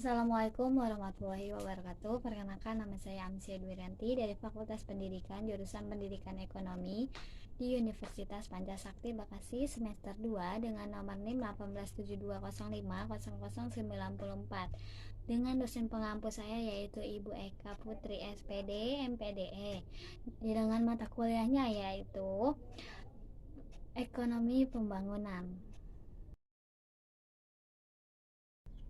Assalamualaikum warahmatullahi wabarakatuh. Perkenalkan, nama saya Amsia Dwiranti dari Fakultas Pendidikan jurusan Pendidikan Ekonomi di Universitas Pancasakti Bekasi semester 2 dengan nomor NIM 18720500094 dengan dosen pengampu saya yaitu Ibu Eka Putri SPD MPDE dengan mata kuliahnya yaitu Ekonomi Pembangunan.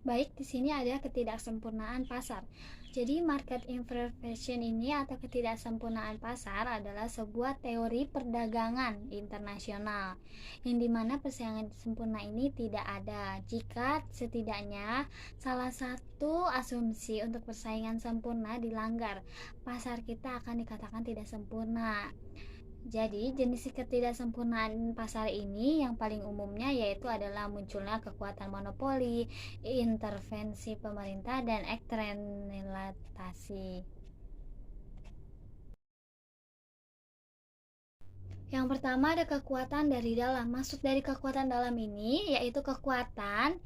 Baik, di sini ada ketidaksempurnaan pasar. Jadi, market imperfection ini atau ketidaksempurnaan pasar adalah sebuah teori perdagangan internasional yang dimana persaingan sempurna ini tidak ada jika setidaknya salah satu asumsi untuk persaingan sempurna dilanggar, pasar kita akan dikatakan tidak sempurna. Jadi, jenis ketidaksempurnaan pasar ini yang paling umumnya yaitu adalah munculnya kekuatan monopoli, intervensi pemerintah, dan eksternalisasi. Yang pertama ada kekuatan dari dalam. Maksud dari kekuatan dalam ini yaitu kekuatan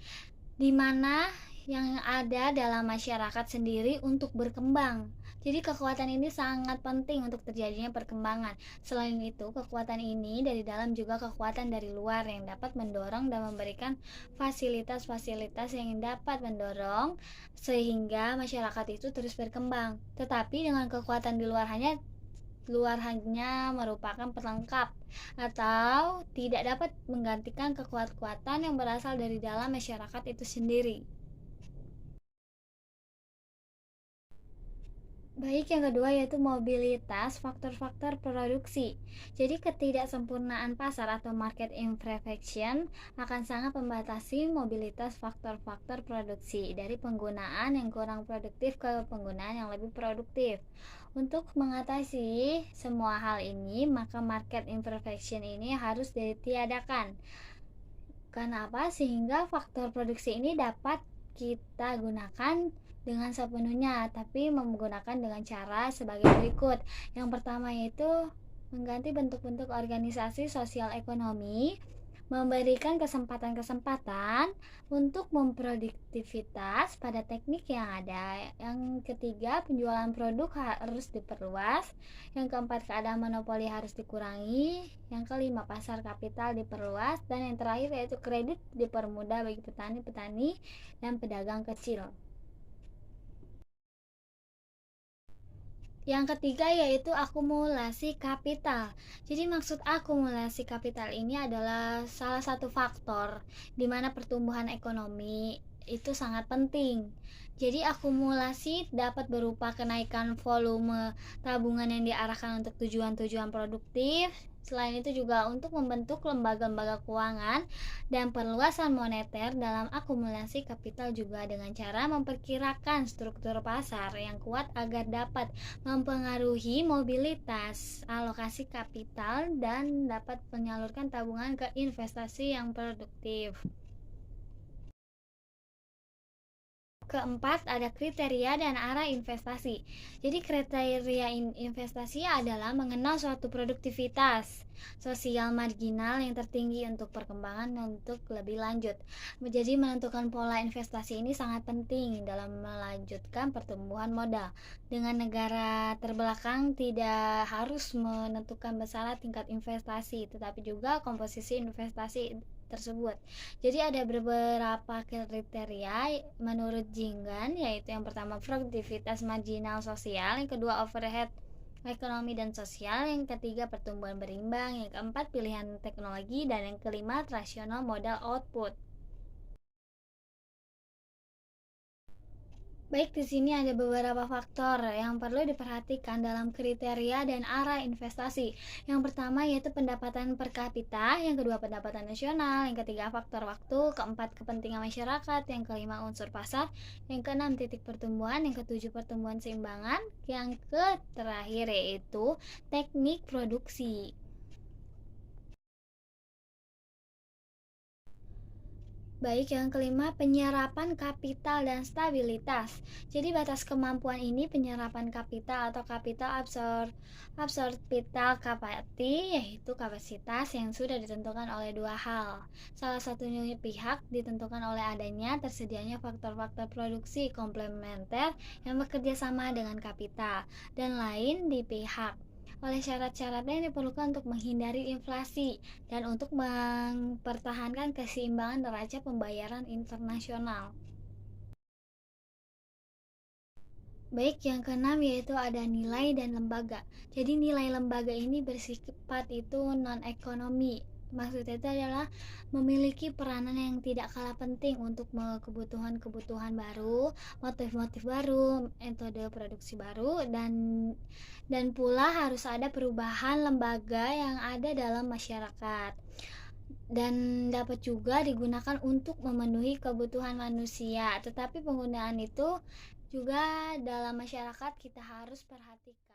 di mana yang ada dalam masyarakat sendiri untuk berkembang. Jadi kekuatan ini sangat penting untuk terjadinya perkembangan. Selain itu, kekuatan ini dari dalam juga kekuatan dari luar yang dapat mendorong dan memberikan fasilitas-fasilitas yang dapat mendorong sehingga masyarakat itu terus berkembang. Tetapi dengan kekuatan di luar hanya merupakan pelengkap atau tidak dapat menggantikan kekuatan yang berasal dari dalam masyarakat itu sendiri. Baik, yang kedua yaitu mobilitas faktor-faktor produksi. Jadi ketidaksempurnaan pasar atau market imperfection akan sangat membatasi mobilitas faktor-faktor produksi dari penggunaan yang kurang produktif ke penggunaan yang lebih produktif. Untuk mengatasi semua hal ini, maka market imperfection ini harus ditiadakan. Kenapa? Sehingga faktor produksi ini dapat kita gunakan dengan sepenuhnya, tapi menggunakan dengan cara sebagai berikut. Yang pertama yaitu mengganti bentuk-bentuk organisasi sosial ekonomi, memberikan kesempatan-kesempatan untuk memproduktivitas pada teknik yang ada. Yang ketiga, penjualan produk harus diperluas. Yang keempat, keadaan monopoli harus dikurangi. Yang kelima, pasar kapital diperluas. Dan yang terakhir yaitu kredit dipermudah bagi petani-petani dan pedagang kecil. Yang ketiga yaitu akumulasi kapital. Jadi maksud akumulasi kapital ini adalah salah satu faktor di mana pertumbuhan ekonomi itu sangat penting. Jadi akumulasi dapat berupa kenaikan volume tabungan yang diarahkan untuk tujuan-tujuan produktif. Selain itu juga untuk membentuk lembaga-lembaga keuangan dan perluasan moneter dalam akumulasi kapital juga dengan cara memperkirakan struktur pasar yang kuat agar dapat mempengaruhi mobilitas alokasi kapital dan dapat menyalurkan tabungan ke investasi yang produktif. Keempat, ada kriteria dan arah investasi. Jadi kriteria investasi adalah mengenal suatu produktivitas sosial marginal yang tertinggi untuk perkembangan untuk lebih lanjut. Jadi menentukan pola investasi ini sangat penting dalam melanjutkan pertumbuhan modal. Dengan negara terbelakang tidak harus menentukan besaran tingkat investasi, tetapi juga komposisi investasi tersebut. Jadi ada beberapa kriteria menurut Jinggan, yaitu yang pertama produktivitas marginal sosial, yang kedua overhead ekonomi dan sosial, yang ketiga pertumbuhan berimbang, yang keempat pilihan teknologi, dan yang kelima rasional modal output. Baik, di sini ada beberapa faktor yang perlu diperhatikan dalam kriteria dan arah investasi. Yang pertama yaitu pendapatan per kapita, yang kedua pendapatan nasional, yang ketiga faktor waktu, keempat kepentingan masyarakat, yang kelima unsur pasar, yang keenam titik pertumbuhan, yang ketujuh pertumbuhan seimbangan, yang terakhir yaitu teknik produksi. Baik, yang kelima, penyerapan kapital dan stabilitas. Jadi batas kemampuan ini penyerapan kapital atau absorbital capacity, yaitu kapasitas yang sudah ditentukan oleh dua hal. Salah satunya pihak ditentukan oleh adanya tersedianya faktor-faktor produksi komplementer yang bekerja sama dengan kapital, dan lain di pihak oleh syarat-syaratnya yang diperlukan untuk menghindari inflasi dan untuk mempertahankan keseimbangan neraca pembayaran internasional. Baik, yang keenam yaitu ada nilai dan lembaga. Jadi nilai lembaga ini bersifat itu non-ekonomi. Maksudnya itu adalah memiliki peranan yang tidak kalah penting untuk kebutuhan-kebutuhan baru, motif-motif baru, metode produksi baru, dan pula harus ada perubahan lembaga yang ada dalam masyarakat, dan dapat juga digunakan untuk memenuhi kebutuhan manusia. Tetapi penggunaan itu juga dalam masyarakat kita harus perhatikan.